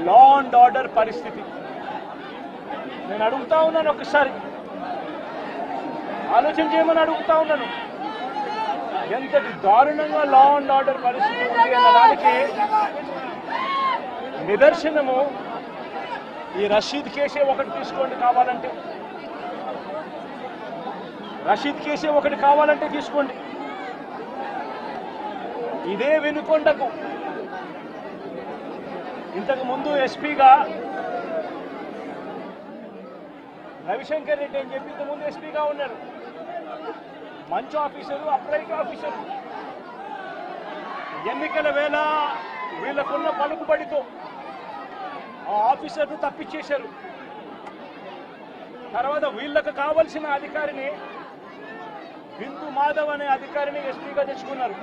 Law and order పరిస్థితి. నేను అడుగుతా ఉన్నాను, ఒకసారి ఆలోచన చేయమని అడుగుతా ఉన్నాను. ఎంతటి దారుణంగా లా అండ్ ఆర్డర్ పరిస్థితి ఉంది అన్నదానికి నిదర్శనము ఈ రషీద్ కేసే ఒకటి తీసుకోండి కావాలంటే. రషీద్ కేసే ఒకటి కావాలంటే తీసుకోండి. ఇదే వినుకొండకు ఇంతకు ముందు ఎస్పీగా రవిశంకర్ రెడ్డి అని చెప్పి ఇంతకుముందు ఎస్పీగా ఉన్నారు. మంచి ఆఫీసరు, అప్రైట్ ఆఫీసరు. ఎన్నికల వేళ వీళ్ళకున్న పలుకుబడితో ఆ ఆఫీసర్ను తప్పించేశారు. తర్వాత వీళ్ళకు కావలసిన అధికారిని, బిందు మాధవ్ అనే అధికారిని ఎస్పీగా తెచ్చుకున్నారు.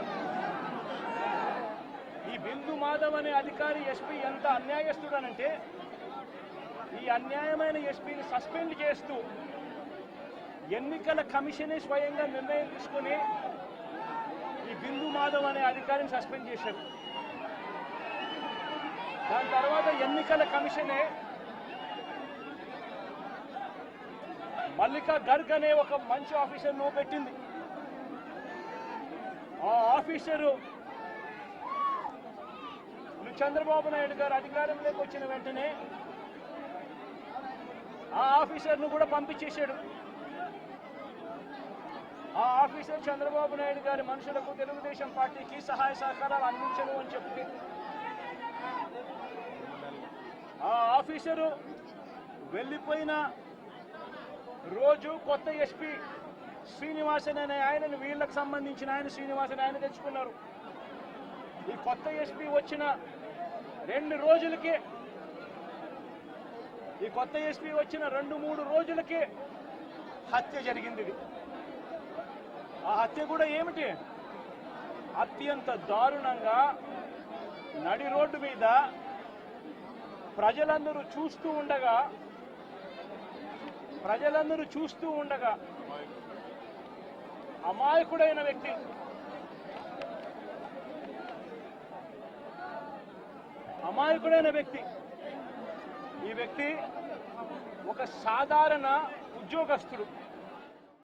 ఈ బిందు మాధవ్ అనే అధికారి ఎస్పీ ఎంత అన్యాయస్తుడనంటే, ఈ అన్యాయమైన ఎస్పీని సస్పెండ్ చేస్తూ ఎన్నికల కమిషనే స్వయంగా నిర్ణయం తీసుకుని ఈ బిందు మాధవ్ అనే అధికారిని సస్పెండ్ చేశారు. దాని తర్వాత ఎన్నికల కమిషనే మల్లికా గర్గ్ అనే ఒక మంచి ఆఫీసర్ను పెట్టింది. ఆ ఆఫీసరు చంద్రబాబు నాయుడు గారు అధికారంలోకి వచ్చిన వెంటనే ఆ ఆఫీసర్ను కూడా పంపించేశాడు. ఆ ఆఫీసర్ చంద్రబాబు నాయుడు గారి మనుషులకు, తెలుగుదేశం పార్టీకి సహాయ సహకారాలు అందించను అని చెప్పి ఆ ఆఫీసరు వెళ్ళిపోయిన రోజు కొత్త ఎస్పీ శ్రీనివాసన్ అనే ఆయనను, వీళ్ళకు సంబంధించిన ఆయన శ్రీనివాసన్ ఆయన తెచ్చుకున్నారు. ఈ కొత్త ఎస్పీ వచ్చిన 2 రోజులకే, ఈ కొత్త ఎస్పీ వచ్చిన 2-3 రోజులకే హత్య జరిగింది. ఆ హత్య కూడా ఏమిటి? అత్యంత దారుణంగా నడి రోడ్డు మీద ప్రజలందరూ చూస్తూ ఉండగా అమాయకుడైన వ్యక్తి, ఈ వ్యక్తి ఒక సాధారణ ఉద్యోగస్తుడు.